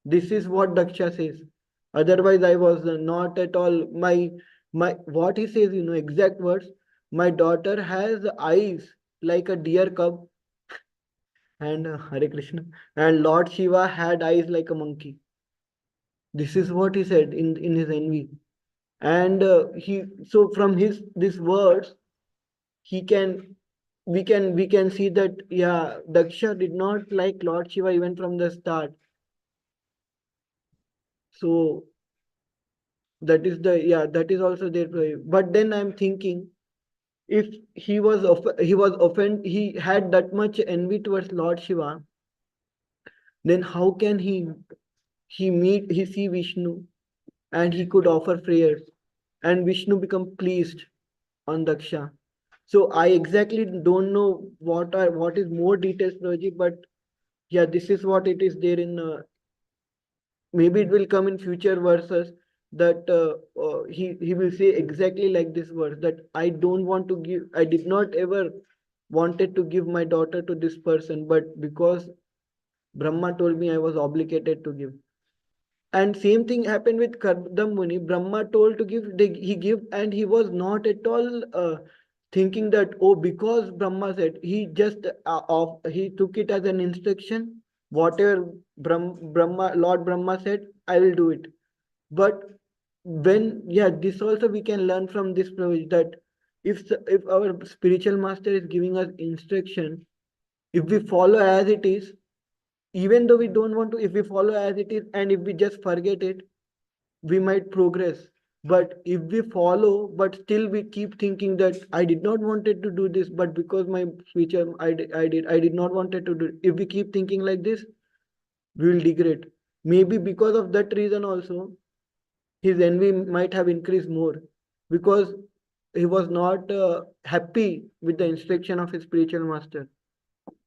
This is what Daksha says. Otherwise, I was not at all. My what he says, exact words. My daughter has eyes like a deer cub, and Hare Krishna, and Lord Shiva had eyes like a monkey. This is what he said in his envy, and he so from his these words he can we can see that yeah, Daksha did not like Lord Shiva even from the start. So that is the yeah, that is also there. But then I'm thinking, if he had that much envy towards Lord Shiva, then how can he see Vishnu and he could offer prayers and Vishnu become pleased on Daksha. So I exactly don't know what is more details, Project, but yeah, this is what it is there in maybe it will come in future verses. that he will say exactly like this verse, that I don't want to give, I did not ever wanted to give my daughter to this person, but because Brahma told me, I was obligated to give. And same thing happened with Kardam Muni. Brahma told to give, he give, and he was not at all thinking that, oh, because Brahma said, he just he took it as an instruction. Whatever Lord Brahma said, I will do it. But when, yeah, this also we can learn from this privilege, that if our spiritual master is giving us instruction, if we follow as it is, even though we don't want to, if we follow as it is and if we just forget it, we might progress. But if we follow but still we keep thinking that I did not wanted to do this, but because my future I did not wanted to do it. If we keep thinking like this, we will degrade. Maybe because of that reason also, his envy might have increased more, because he was not happy with the instruction of his spiritual master.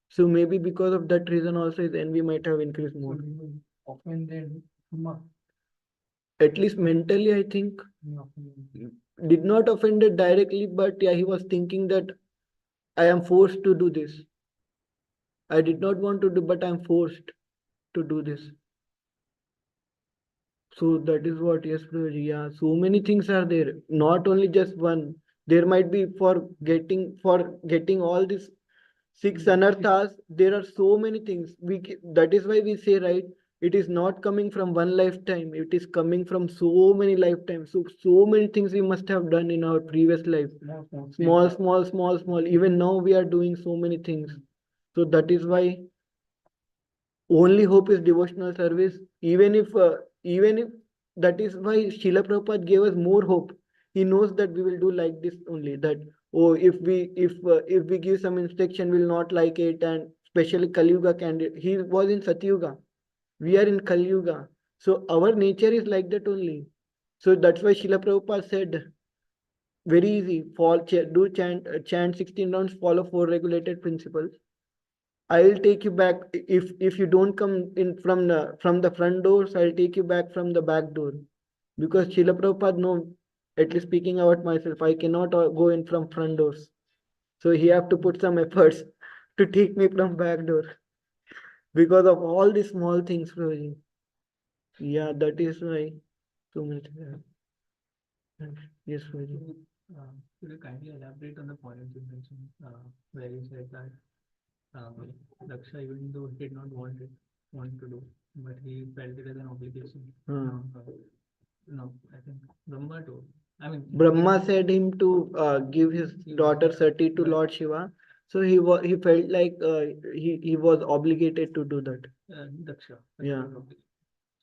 So maybe because of that reason also, his envy might have increased more. So he was offended. Brahma. At least mentally, I think. He offended. Did not offended directly, but yeah, he was thinking that I am forced to do this. I did not want to do, but I am forced to do this. So that is what, yes, Prabhuji, yeah. So many things are there, not only just one. There might be for getting all these six anarthas. There are so many things. That is why we say, right? It is not coming from one lifetime. It is coming from so many lifetimes. So many things we must have done in our previous life. Small. Even now we are doing so many things. So that is why only hope is devotional service. Even if that is why Srila Prabhupada gave us more hope. He knows that we will do like this only. That, oh, if we give some instruction, we'll not like it, and especially Kali Yuga candidate. He was in Satyuga. We are in Kali Yuga. So our nature is like that only. So that's why Srila Prabhupada said, very easy. Chant 16 rounds. Follow 4 regulated principles. I will take you back. If you don't come in from the front doors, I'll take you back from the back door. Because Srila Prabhupada, no, at least speaking about myself, I cannot go in from front doors. So he have to put some efforts to take me from back door, because of all these small things, Prabhuji. Yeah, that is why so many things happen. Yes, Prabhuji. Could you kindly elaborate on the point you mentioned, where you said that Daksha, even though he did not want to do, but he felt it as an obligation. No, I think Brahma told. I mean, Brahma said him to give his daughter Sati to Lord Shiva. So he felt like he was obligated to do that. Daksha. Yeah.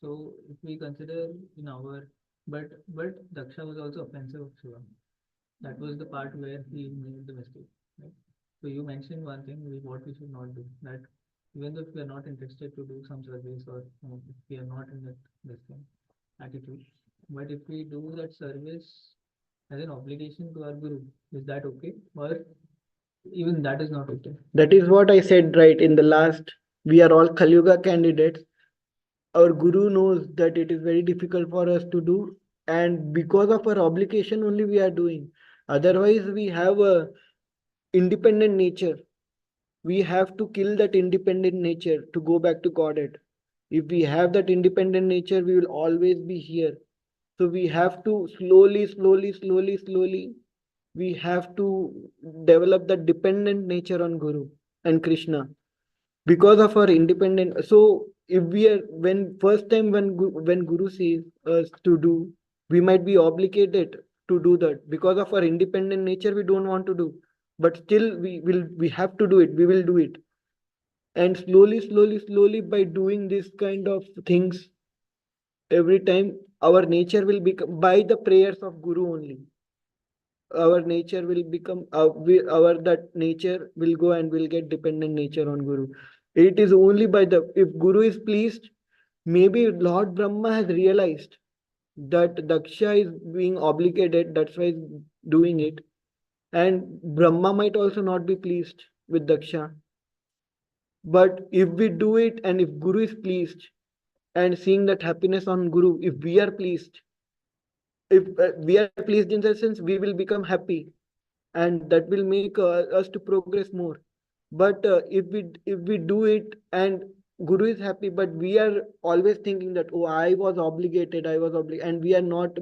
So if we consider in our, but Daksha was also offensive of Shiva. That was the part where he made the mistake. Right? So you mentioned one thing, what we should not do. That even though if we are not interested to do some service, or if we are not in that this thing, attitude, but if we do that service as an obligation to our guru, is that okay? Or even that is not okay? That is what I said right in the last. We are all Kali Yuga candidates. Our guru knows that it is very difficult for us to do, and because of our obligation only we are doing. Otherwise, we have a independent nature. We have to kill that independent nature to go back to Godhead. If we have that independent nature, we will always be here. So we have to slowly, we have to develop the dependent nature on Guru and Krishna, because of our independent. So if we are, when first time when Guru says us to do, we might be obligated to do that. Because of our independent nature, we don't want to do, but still we have to do it. We will do it. And slowly, by doing this kind of things every time, our nature will become, by the prayers of Guru only, our nature will become, our that nature will go and will get dependent nature on Guru. It is only by the, if Guru is pleased, maybe Lord Brahma has realized that Daksha is being obligated, that's why he's doing it. And Brahma might also not be pleased with Daksha. But if we do it, and if Guru is pleased, and seeing that happiness on Guru, if we are pleased, if we are pleased in the sense, we will become happy, and that will make us to progress more. But if we do it and guru is happy, but we are always thinking that, oh, I was obligated, and we are not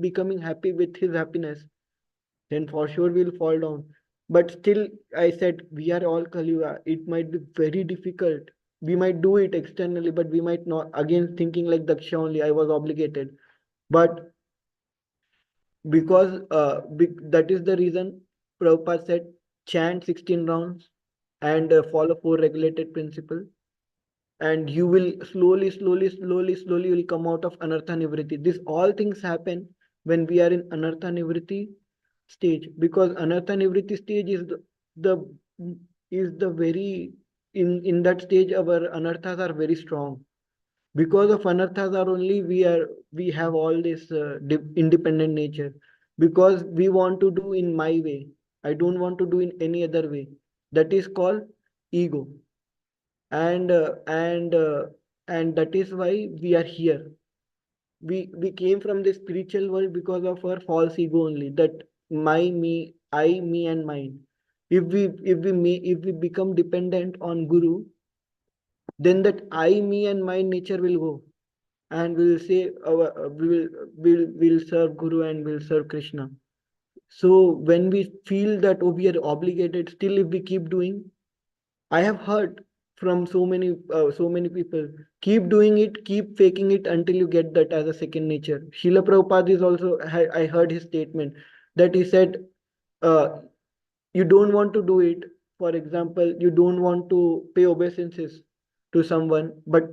becoming happy with his happiness, then for sure we'll fall down. But still, I said, we are all Kaliuga. It might be very difficult. We might do it externally, but we might not. Again, thinking like Daksha only, I was obligated. But because that is the reason Prabhupada said, chant 16 rounds and follow four regulated principles, and you will slowly will come out of anartha nivritti. These all things happen when we are in anartha nivritti stage, because anartha nivritti stage the is the very in that stage our anarthas are very strong. Because of anarthas are only we have all this independent nature, because we want to do in my way, I don't want to do in any other way. That is called ego. And uh, and uh, and that is why we are here. We came from the spiritual world because of our false ego only, that my, me, I, me and mine. If we become dependent on guru, then that I, me and my nature will go, and we will say we will serve guru and we'll serve Krishna. So when we feel that, oh, we are obligated, still if we keep doing, I have heard from so many people, keep doing it, keep faking it until you get that as a second nature. Srila Prabhupada is also, I heard his statement that he said, uh, you don't want to do it. For example, you don't want to pay obeisances to someone, but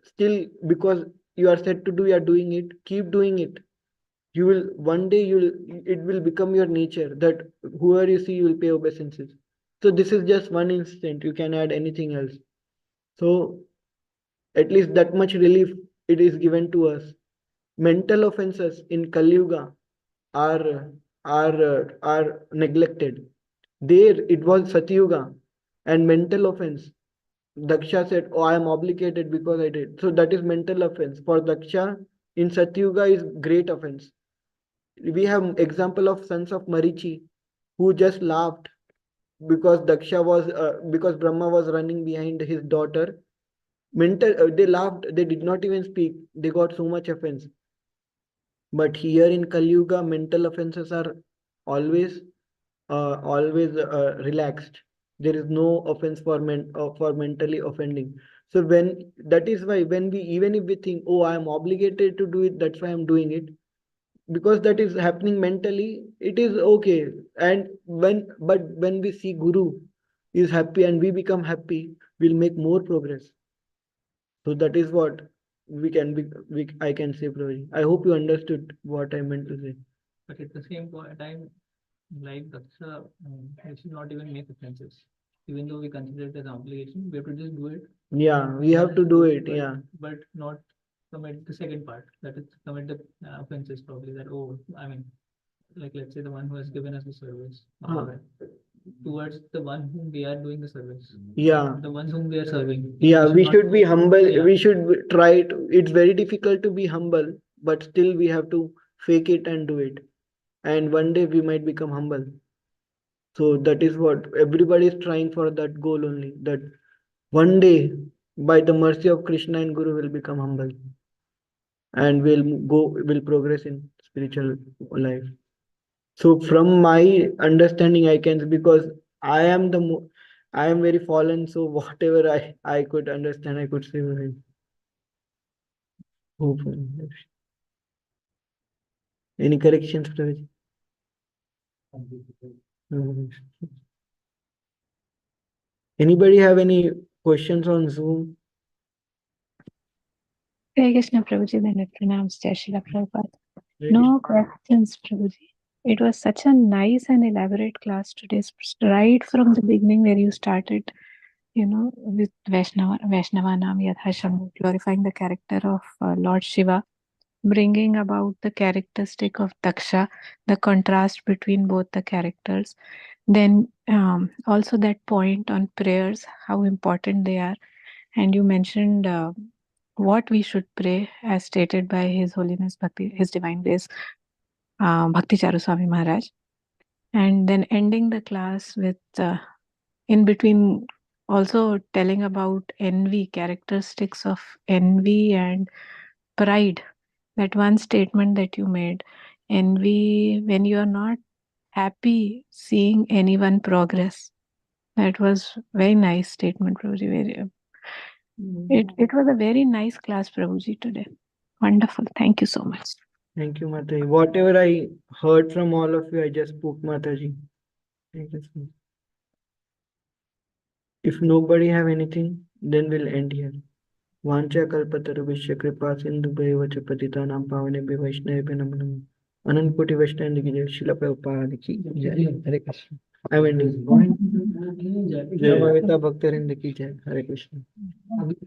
still, because you are said to do, you are doing it, keep doing it. You will one day, it will become your nature that whoever you see, you will pay obeisances. So this is just one instant, you can add anything else. So at least that much relief it is given to us. Mental offenses in Kali Yuga are neglected. There it was Satyuga, and mental offense. Daksha said, "Oh, I am obligated because I did." So that is mental offense. For Daksha, in Satyuga is great offense. We have example of sons of Marichi who just laughed because Brahma was running behind his daughter. They laughed. They did not even speak. They got so much offense. But here in Kali Yuga, mental offenses are always always relaxed. There is no offense for mentally offending. So when that is why when we even if we think, oh, I am obligated to do it, that's why I'm doing it, because that is happening mentally, it is okay. And when we see Guru is happy and we become happy, we'll make more progress. So that is what we can be I can say, Prabhuji. I hope you understood what I meant to say. But at the same time, like Daksha, we should not even make offenses. Even though we consider it as an obligation, we have to just do it. Yeah, we have to do it. Yeah. But not commit the second part, that is commit the offenses probably, that, oh, I mean, like let's say the one who has given us the service, towards the one whom we are doing the service. Yeah. The ones whom we are serving. Yeah, we not- should be humble. Yeah. We should try to. It's very difficult to be humble, but still we have to fake it and do it. And one day we might become humble. So that is what everybody is trying for, that goal only. That one day, by the mercy of Krishna and Guru, will become humble, and will progress in spiritual life. So from my understanding, I can, because I am I am very fallen. So whatever I could understand, I could say. Hopefully. Any corrections, Praveen? No. Anybody have any questions on Zoom? Hare Krishna Prabhuji, then it pronounced Jai Srila Prabhupada. No questions, Prabhuji. It was such a nice and elaborate class today, right from the beginning where you started, with Vaishnavanam Yadhasham, glorifying the character of Lord Shiva, bringing about the characteristic of Daksha, the contrast between both the characters. Then also that point on prayers, how important they are. And you mentioned what we should pray as stated by His Holiness Bhakti, His Divine Grace Bhakti Charu Swami Maharaj, and then ending the class with in between also telling about envy, characteristics of envy and pride. That one statement that you made, envy when you are not happy seeing anyone progress. That was very nice statement, Prabhuji. It was a very nice class, Prabhuji, today. Wonderful. Thank you so much. Thank you, Mataji. Whatever I heard from all of you, I just spoke, Mataji. Thank you so much. If nobody have anything, then we'll end here. वांछा कल्पतरुभ्यश्च कृपा सिन्धुभ्येव च पतितानां पावनेभ्यो वैष्णवेभ्यो नमो नमः। अनंत कोटि वैष्णव की जय। श्रील प्रभुपाद की जय। हरे कृष्ण। आई एम एंडिंग। नमोवेता भक्तवृंद की जय। हरे कृष्ण।